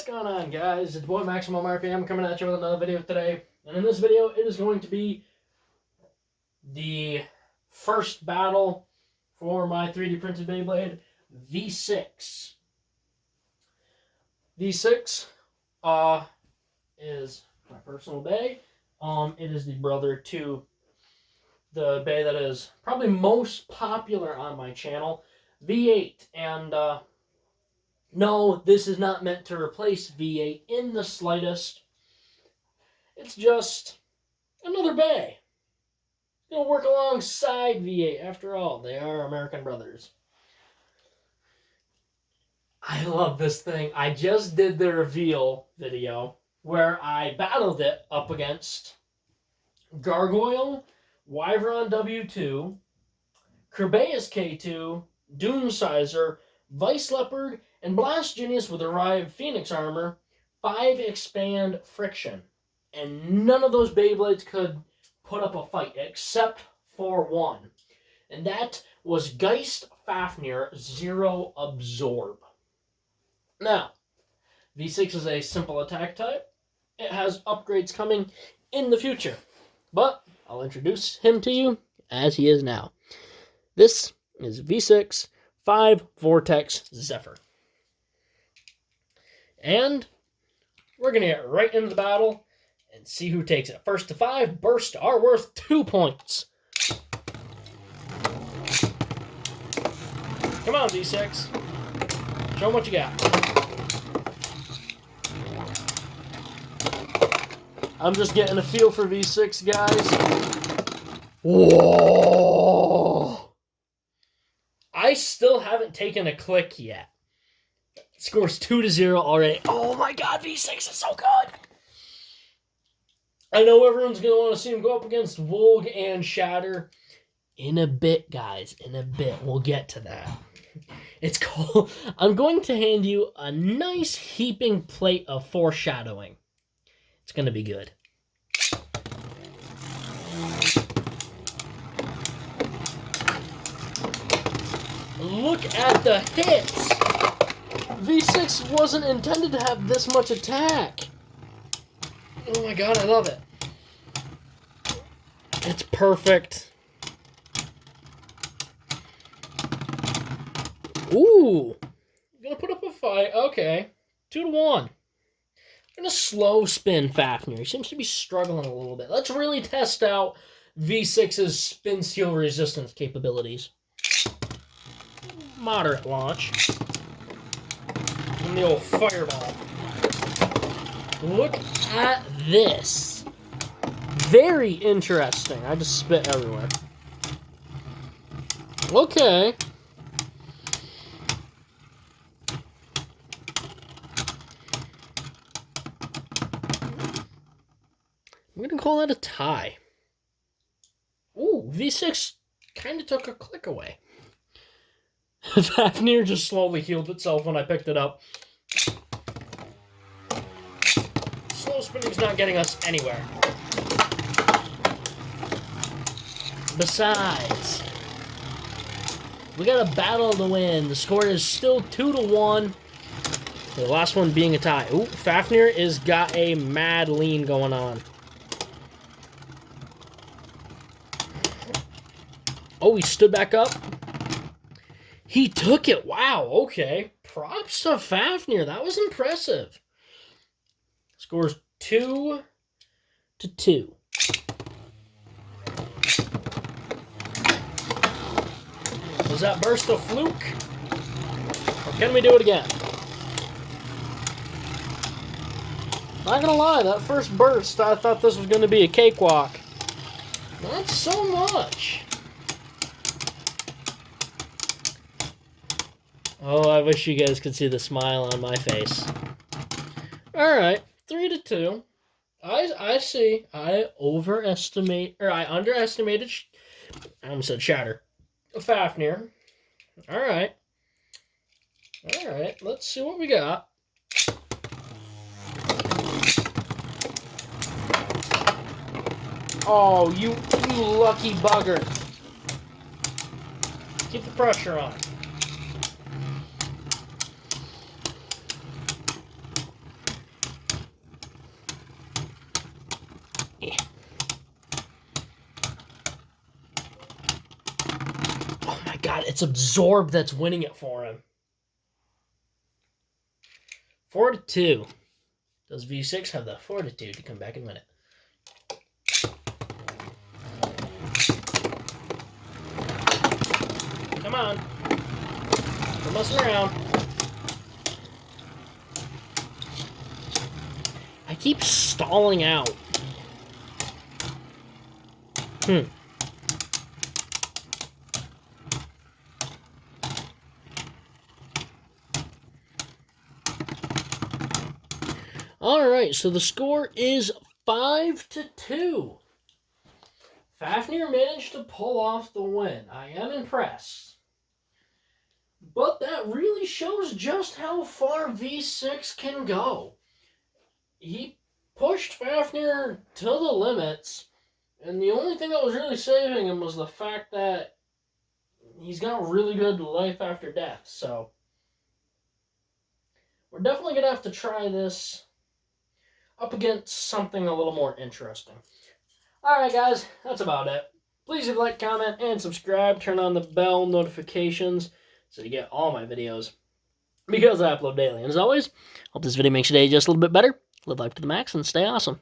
going on, guys? It's boy Maximum RPM coming at you with another video today. And in this video, it is going to be the first battle for my 3D printed Beyblade V6. V6 is my personal bay. It is the brother to the bay that is probably most popular on my channel, V8. And no, this is not meant to replace V8 in the slightest. It's just another bay. It's going to work alongside V8. After all, they are American brothers. I love this thing. I just did the reveal video where I battled it up against Gargoyle, Wyvern W2, Kerbeus K2, Doomsizer, Vice Leopard, and Blast Genius with Arrived Phoenix Armor, 5 Expand Friction. And none of those Beyblades could put up a fight except for one. And that was Geist Fafnir Zero Absorb. Now, V6 is a simple attack type. It has upgrades coming in the future. But I'll introduce him to you as he is now. This is V6 5 Vortex Zephyr. And we're going to get right into the battle and see who takes it. First to 5 bursts are worth 2 points. Come on, V6. Show them what you got. I'm just getting a feel for V6, guys. Whoa! I still haven't taken a click yet. Scores 2-0 already. Oh my god, V6 is so good! I know everyone's going to want to see him go up against Volg and Shatter. In a bit, guys. In a bit. We'll get to that. It's cool. I'm going to hand you a nice heaping plate of foreshadowing. It's going to be good. Look at the hits! V6 wasn't intended to have this much attack. Oh my god, I love it. It's perfect. Ooh. Gonna put up a fight. Okay. 2-1. I'm gonna slow spin Fafnir. He seems to be struggling a little bit. Let's really test out V6's spin steel resistance capabilities. Moderate launch. And the old fireball. Look at this. Very interesting. I just spit everywhere. Okay. I'm going to call that a tie. Ooh, V6 kind of took a click away. Fafnir just slowly healed itself when I picked it up. Slow spinning's not getting us anywhere. Besides, we got a battle to win. The score is still 2-1. The last one being a tie. Ooh, Fafnir is got a mad lean going on. Oh, he stood back up. He took it. Wow, okay. Props to Fafnir. That was impressive. Scores 2-2. Was that burst a fluke? Or can we do it again? Not gonna lie, that first burst, I thought this was gonna be a cakewalk. Not so much. Oh, I wish you guys could see the smile on my face. Alright, 3-2. I see. I underestimated, I almost said Shatter. Fafnir. Alright. Alright, let's see what we got. Oh, you lucky bugger. Keep the pressure on. It's Absorb that's winning it for him. 4-2. Does V6 have the fortitude to come back and win it? Come on. We're messing around. I keep stalling out. Alright, so the score is 5-2. Fafnir managed to pull off the win. I am impressed. But that really shows just how far V6 can go. He pushed Fafnir to the limits, and the only thing that was really saving him was the fact that he's got really good life after death. So we're definitely going to have to try this up against something a little more interesting. Alright guys, that's about it. Please leave a like, comment, and subscribe. Turn on the bell notifications so you get all my videos, because I upload daily. And as always, hope this video makes your day just a little bit better. Live life to the max and stay awesome.